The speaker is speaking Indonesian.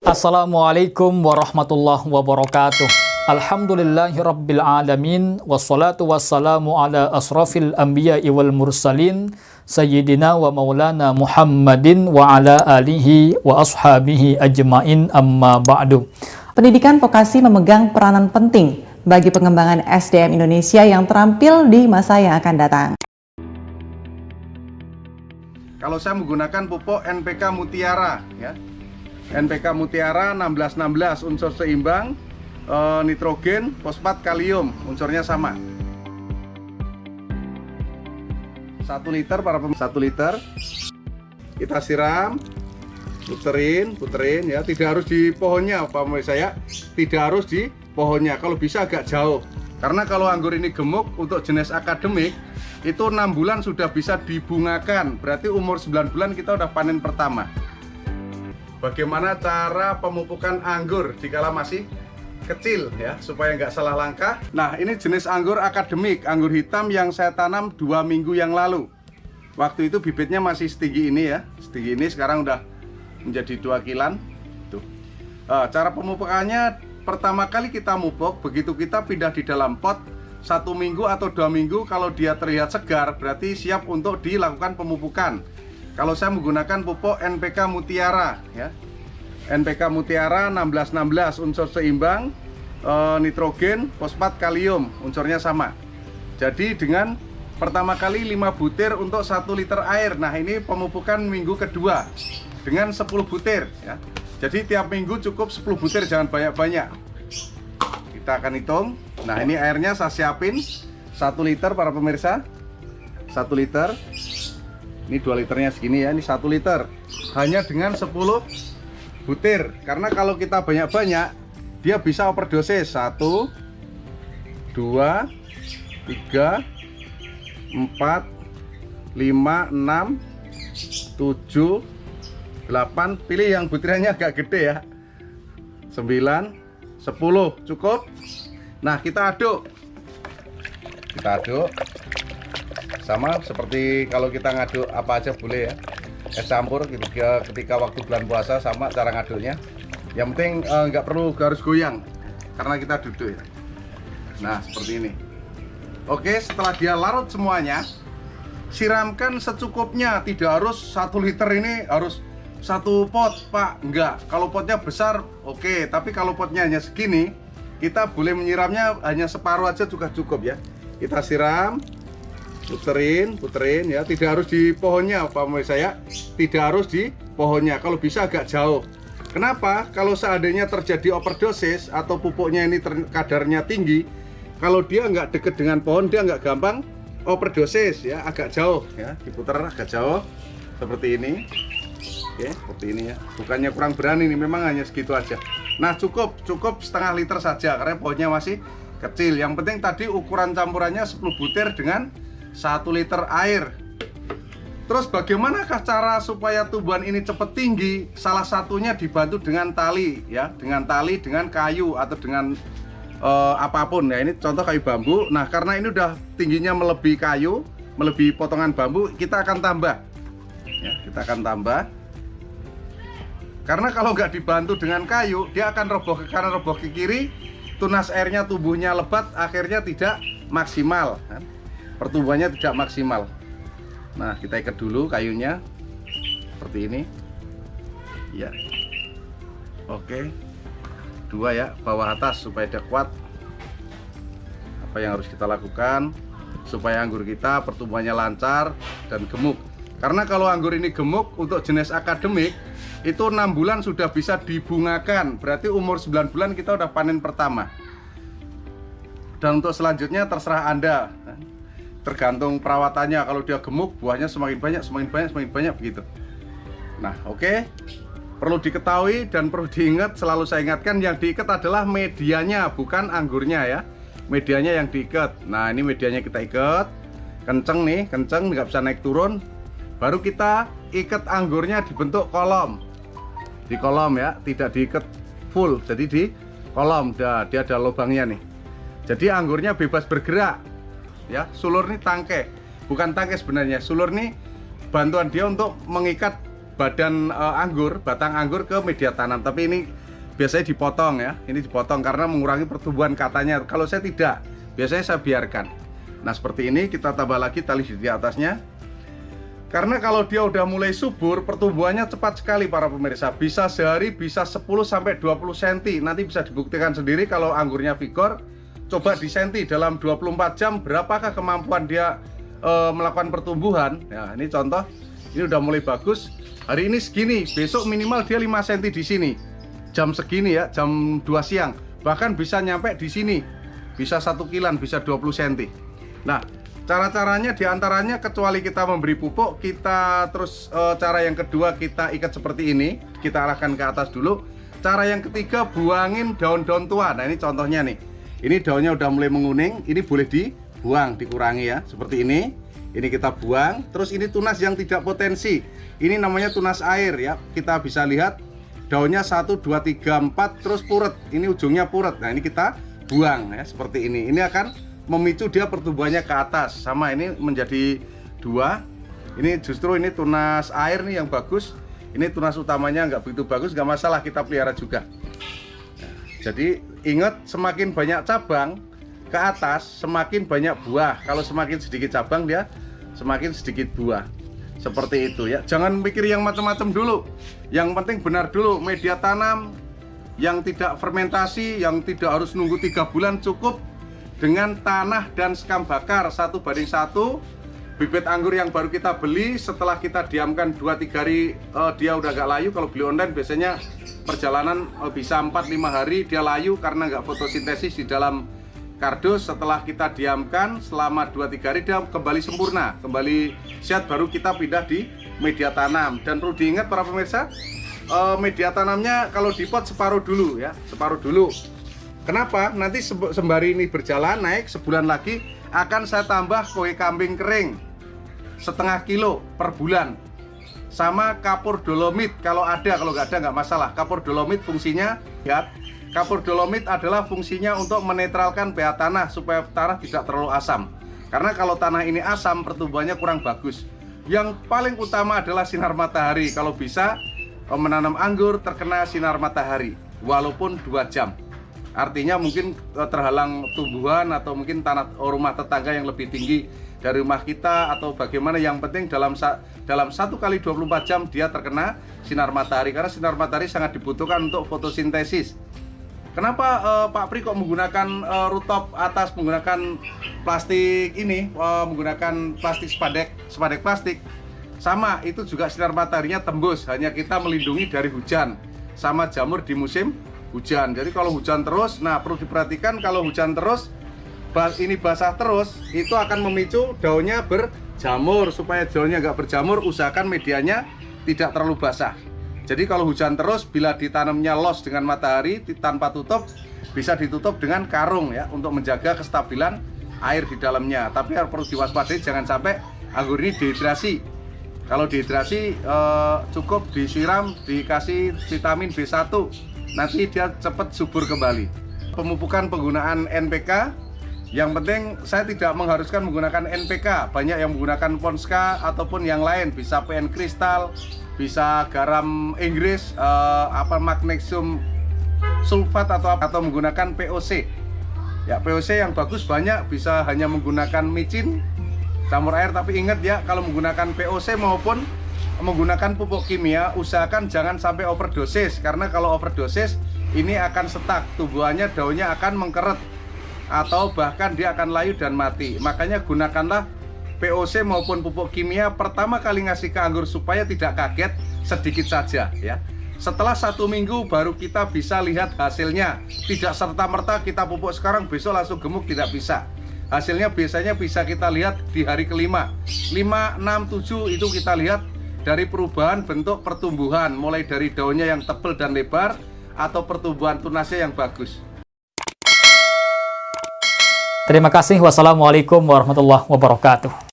Assalamualaikum warahmatullahi wabarakatuh. Alhamdulillahirabbil alamin wassalatu wassalamu ala asrafil anbiya'i wal mursalin sayyidina wa maulana Muhammadin wa ala alihi wa ashabihi ajmain, amma ba'du. Pendidikan vokasi memegang peranan penting bagi pengembangan SDM Indonesia yang terampil di masa yang akan datang. Kalau saya menggunakan pupuk NPK Mutiara ya. NPK Mutiara 1616 unsur seimbang, nitrogen, fosfat, kalium, unsurnya sama. 1 liter para pemirsa, 1 liter kita siram, puterin ya, tidak harus di pohonnya Pak pemirsa ya, tidak harus di pohonnya, kalau bisa agak jauh. Karena kalau anggur ini gemuk untuk jenis akademik itu 6 bulan sudah bisa dibungakan, berarti umur 9 bulan kita udah panen pertama. Bagaimana cara pemupukan anggur dikala masih kecil ya, supaya nggak salah langkah. Nah, ini jenis anggur akademik, anggur hitam yang saya tanam 2 minggu yang lalu. Waktu itu bibitnya masih setinggi ini ya, setinggi ini, sekarang udah menjadi 2 kilan. Tuh. Cara pemupukannya, pertama kali kita mupuk, begitu kita pindah di dalam pot 1 minggu atau 2 minggu, kalau dia terlihat segar berarti siap untuk dilakukan pemupukan. Kalau saya menggunakan pupuk NPK Mutiara ya, NPK Mutiara 1616 unsur seimbang, nitrogen, fosfat, kalium, unsurnya sama. Jadi dengan pertama kali 5 butir untuk 1 liter air. Nah, ini pemupukan minggu kedua dengan 10 butir ya. Jadi tiap minggu cukup 10 butir, jangan banyak-banyak. Kita akan hitung. Nah, ini airnya saya siapin 1 liter para pemirsa, 1 liter. Ini 2 liternya segini ya, ini 1 liter. Hanya dengan 10 butir. Karena kalau kita banyak-banyak, dia bisa overdosis. 1, 2, 3, 4, 5, 6, 7, 8, pilih yang butirannya agak gede ya, 9, 10, cukup. Nah, kita aduk sama seperti kalau kita ngaduk apa aja boleh ya, es campur ketika waktu bulan puasa, sama cara ngaduknya. Yang penting nggak perlu harus goyang karena kita duduk ya. Nah, seperti ini. Oke, setelah dia larut semuanya, siramkan secukupnya, tidak harus 1 liter ini harus 1 pot Pak, enggak. Kalau potnya besar oke, tapi kalau potnya hanya segini, kita boleh menyiramnya hanya separuh aja juga cukup ya. Kita siram, puterin ya, tidak harus di pohonnya Pak pemirsa ya, tidak harus di pohonnya, kalau bisa agak jauh. Kenapa? Kalau seandainya terjadi overdosis atau pupuknya ini kadarnya tinggi, kalau dia nggak deket dengan pohon, dia nggak gampang overdosis ya, agak jauh ya, diputer agak jauh seperti ini. Oke, seperti ini ya, bukannya kurang berani nih, memang hanya segitu aja. Nah, cukup setengah liter saja karena pohonnya masih kecil. Yang penting tadi ukuran campurannya 10 butir dengan 1 liter air. Terus bagaimanakah cara supaya tumbuhan ini cepat tinggi? Salah satunya dibantu dengan tali ya, dengan kayu atau dengan apapun ya. Ini contoh kayu bambu. Nah, karena ini udah tingginya melebihi kayu, melebihi potongan bambu, kita akan tambah ya, kita akan tambah. Karena kalau nggak dibantu dengan kayu, dia akan roboh ke kanan, roboh ke kiri, tunas airnya tumbuhnya lebat, akhirnya tidak maksimal kan? Pertumbuhannya tidak maksimal. Nah, kita ikat dulu kayunya seperti ini ya. Oke, 2 ya, bawah atas supaya dia kuat. Apa yang harus kita lakukan supaya anggur kita pertumbuhannya lancar dan gemuk? Karena kalau anggur ini gemuk untuk jenis akademik itu 6 bulan sudah bisa dibungakan, berarti umur 9 bulan kita udah panen pertama. Dan untuk selanjutnya terserah Anda, tergantung perawatannya. Kalau dia gemuk, buahnya semakin banyak begitu. Nah, oke. Perlu diketahui dan perlu diingat, selalu saya ingatkan, yang diikat adalah medianya, bukan anggurnya ya. Medianya yang diikat. Nah, ini medianya kita ikat. Kenceng nih, kenceng, nggak bisa naik turun. Baru kita ikat anggurnya dibentuk kolom. Di kolom ya, tidak diikat full. Jadi di kolom, dia ada lubangnya nih. Jadi anggurnya bebas bergerak. Ya, sulur nih tangkai, bukan tangkai sebenarnya. Sulur nih bantuan dia untuk mengikat badan batang anggur ke media tanam. Tapi ini biasanya dipotong ya, ini dipotong karena mengurangi pertumbuhan katanya. Kalau saya tidak, biasanya saya biarkan. Nah seperti ini, kita tambah lagi tali di atasnya. Karena kalau dia udah mulai subur, pertumbuhannya cepat sekali para pemirsa. Bisa sehari bisa 10-20 cm. Nanti bisa dibuktikan sendiri kalau anggurnya vigor. Coba di senti dalam 24 jam, berapakah kemampuan dia melakukan pertumbuhan. Ya, ini contoh, ini udah mulai bagus. Hari ini segini, besok minimal dia 5 cm di sini. Jam segini ya, jam 2 siang. Bahkan bisa nyampe di sini. Bisa 1 kilan, bisa 20 cm. Nah, cara-caranya diantaranya kecuali kita memberi pupuk, kita terus cara yang kedua kita ikat seperti ini, kita arahkan ke atas dulu. Cara yang ketiga, buangin daun-daun tua. Nah ini contohnya nih, ini daunnya udah mulai menguning, ini boleh dibuang, dikurangi ya, seperti ini. Ini kita buang. Terus ini tunas yang tidak potensi, ini namanya tunas air ya. Kita bisa lihat daunnya 1, 2, 3, 4 terus puret, ini ujungnya puret. Nah ini kita buang ya, seperti ini. Ini akan memicu dia pertumbuhannya ke atas. Sama ini menjadi 2. Ini justru ini tunas air nih yang bagus. Ini tunas utamanya nggak begitu bagus, nggak masalah, kita pelihara juga. Nah, jadi ingat, semakin banyak cabang ke atas semakin banyak buah. Kalau semakin sedikit cabang dia semakin sedikit buah. Seperti itu ya. Jangan mikir yang macam-macam dulu. Yang penting benar dulu, media tanam yang tidak fermentasi, yang tidak harus nunggu 3 bulan, cukup dengan tanah dan sekam bakar 1:1. Bibit anggur yang baru kita beli, setelah kita diamkan 2-3 hari dia udah gak layu. Kalau beli online biasanya perjalanan bisa 4-5 hari dia layu karena nggak fotosintesis di dalam kardus. Setelah kita diamkan selama 2-3 hari dia kembali sempurna, kembali sehat, baru kita pindah di media tanam. Dan perlu diingat para pemirsa, media tanamnya kalau dipot separuh dulu ya, separuh dulu. Kenapa? Nanti sembari ini berjalan naik, sebulan lagi akan saya tambah kue kambing kering 0,5 kilo per bulan, sama kapur dolomit kalau ada. Kalau nggak ada nggak masalah. Kapur dolomit fungsinya, lihat, kapur dolomit adalah fungsinya untuk menetralkan pH tanah supaya tanah tidak terlalu asam. Karena kalau tanah ini asam, pertumbuhannya kurang bagus. Yang paling utama adalah sinar matahari. Kalau bisa menanam anggur terkena sinar matahari walaupun 2 jam. Artinya mungkin terhalang tumbuhan atau mungkin tanah rumah tetangga yang lebih tinggi dari rumah kita atau bagaimana. Yang penting dalam 1 kali 24 jam dia terkena sinar matahari, karena sinar matahari sangat dibutuhkan untuk fotosintesis. Kenapa Pak Pri kok menggunakan rooftop atas menggunakan plastik ini, menggunakan plastik spandek plastik? Sama, itu juga sinar mataharinya tembus, hanya kita melindungi dari hujan sama jamur di musim hujan. Jadi kalau hujan terus, nah perlu diperhatikan, kalau hujan terus ini basah terus, itu akan memicu daunnya berjamur. Supaya daunnya nggak berjamur, usahakan medianya tidak terlalu basah. Jadi kalau hujan terus, bila ditanamnya los dengan matahari tanpa tutup, bisa ditutup dengan karung ya, untuk menjaga kestabilan air di dalamnya. Tapi harus perlu diwaspadai, jangan sampai anggur ini dehidrasi. Kalau dehidrasi cukup disiram, dikasih vitamin B1, nanti dia cepat subur kembali. Pemupukan penggunaan NPK, yang penting saya tidak mengharuskan menggunakan NPK. Banyak yang menggunakan Ponska ataupun yang lain, bisa PN kristal, bisa garam Inggris, magnesium sulfat atau menggunakan POC. Ya, POC yang bagus banyak, bisa hanya menggunakan micin campur air. Tapi ingat ya, kalau menggunakan POC maupun menggunakan pupuk kimia, usahakan jangan sampai overdosis, karena kalau overdosis ini akan stuck, tumbuhannya, daunnya akan mengkeret atau bahkan dia akan layu dan mati. Makanya gunakanlah POC maupun pupuk kimia pertama kali ngasih ke anggur supaya tidak kaget, sedikit saja ya. Setelah 1 minggu baru kita bisa lihat hasilnya. Tidak serta-merta kita pupuk sekarang besok langsung gemuk, tidak bisa. Hasilnya biasanya bisa kita lihat di hari kelima, 5, 6, 7 itu kita lihat dari perubahan bentuk pertumbuhan, mulai dari daunnya yang tebal dan lebar atau pertumbuhan tunasnya yang bagus. Terima kasih. Wassalamualaikum warahmatullahi wabarakatuh.